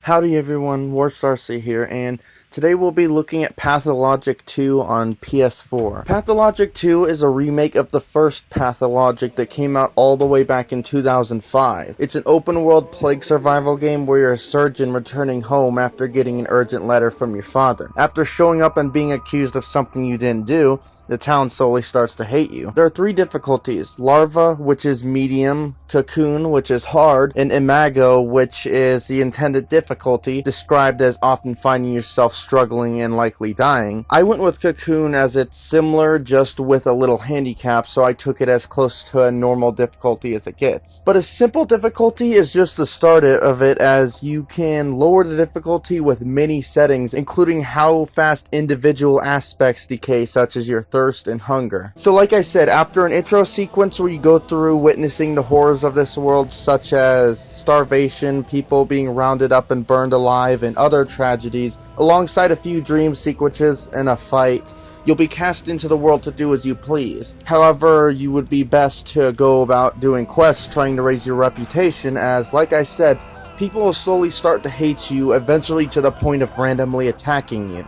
Howdy everyone, Warstarcy here, and today we'll be looking at Pathologic 2 on PS4. Pathologic 2 is a remake of the first Pathologic that came out all the way back in 2005. It's an open-world plague survival game where you're a surgeon returning home after getting an urgent letter from your father. After showing up and being accused of something you didn't do, the town slowly starts to hate you. There are 3 difficulties: Larva, which is medium, Cocoon, which is hard, and Imago, which is the intended difficulty, described as often finding yourself struggling and likely dying. I went with Cocoon as it's similar, just with a little handicap, so I took it as close to a normal difficulty as it gets. But a simple difficulty is just the start of it, as you can lower the difficulty with many settings, including how fast individual aspects decay, such as your thirst and hunger. So like I said, after an intro sequence where you go through witnessing the horrors of this world, such as starvation, people being rounded up and burned alive, and other tragedies, alongside a few dream sequences and a fight, you'll be cast into the world to do as you please. However, you would be best to go about doing quests trying to raise your reputation, as, like I said, people will slowly start to hate you, eventually to the point of randomly attacking you.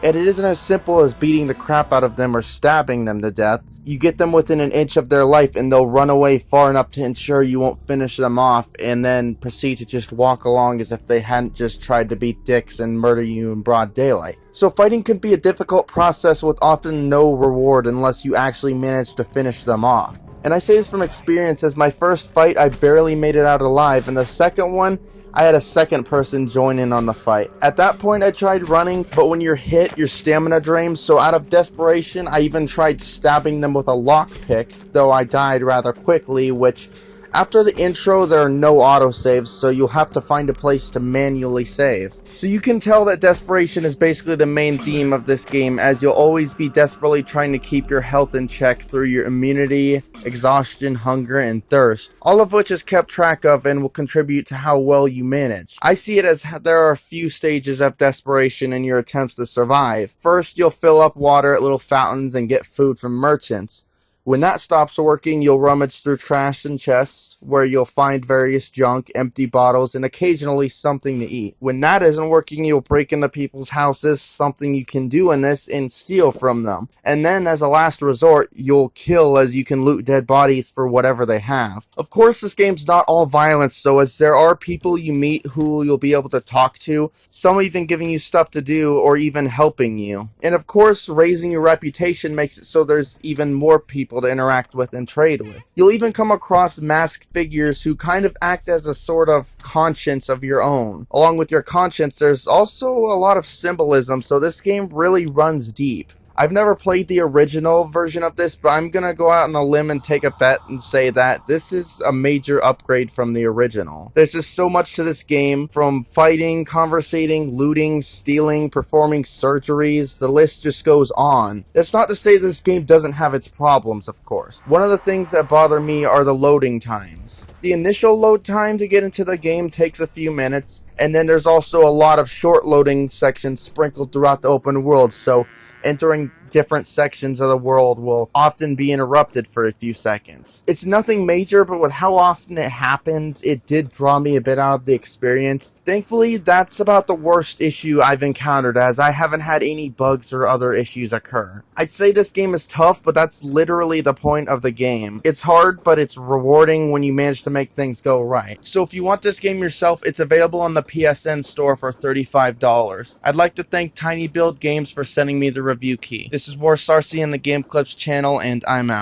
And it isn't as simple as beating the crap out of them or stabbing them to death. You get them within an inch of their life and they'll run away far enough to ensure you won't finish them off, and then proceed to just walk along as if they hadn't just tried to be dicks and murder you in broad daylight. So fighting can be a difficult process with often no reward unless you actually manage to finish them off. And I say this from experience, as my first fight I barely made it out alive, and the second one I had a second person join in on the fight. At that point I tried running, but when you're hit, your stamina drains, so out of desperation I even tried stabbing them with a lockpick, though I died rather quickly, which, after the intro, there are no autosaves, so you'll have to find a place to manually save. So you can tell that desperation is basically the main theme of this game, as you'll always be desperately trying to keep your health in check through your immunity, exhaustion, hunger, and thirst, all of which is kept track of and will contribute to how well you manage. I see it as there are a few stages of desperation in your attempts to survive. First, you'll fill up water at little fountains and get food from merchants. When that stops working, you'll rummage through trash and chests, where you'll find various junk, empty bottles, and occasionally something to eat. When that isn't working, you'll break into people's houses, something you can do in this, and steal from them. And then, as a last resort, you'll kill, as you can loot dead bodies for whatever they have. Of course, this game's not all violence, though, as there are people you meet who you'll be able to talk to, some even giving you stuff to do, or even helping you. And of course, raising your reputation makes it so there's even more people to interact with and trade with. You'll even come across masked figures who kind of act as a sort of conscience of your own. Along with your conscience, there's also a lot of symbolism, so this game really runs deep. I've never played the original version of this, but I'm gonna go out on a limb and take a bet and say that this is a major upgrade from the original. There's just so much to this game, from fighting, conversating, looting, stealing, performing surgeries, the list just goes on. That's not to say this game doesn't have its problems, of course. One of the things that bother me are the loading times. The initial load time to get into the game takes a few minutes, and then there's also a lot of short loading sections sprinkled throughout the open world, so entering different sections of the world will often be interrupted for a few seconds. It's nothing major, but with how often it happens, it did draw me a bit out of the experience. Thankfully, that's about the worst issue I've encountered, as I haven't had any bugs or other issues occur. I'd say this game is tough, but that's literally the point of the game. It's hard, but it's rewarding when you manage to make things go right. So if you want this game yourself, it's available on the PSN store for $35. I'd like to thank tinyBuild Games for sending me the review key. This is Warstarcy in the Game Clips channel, and I'm out.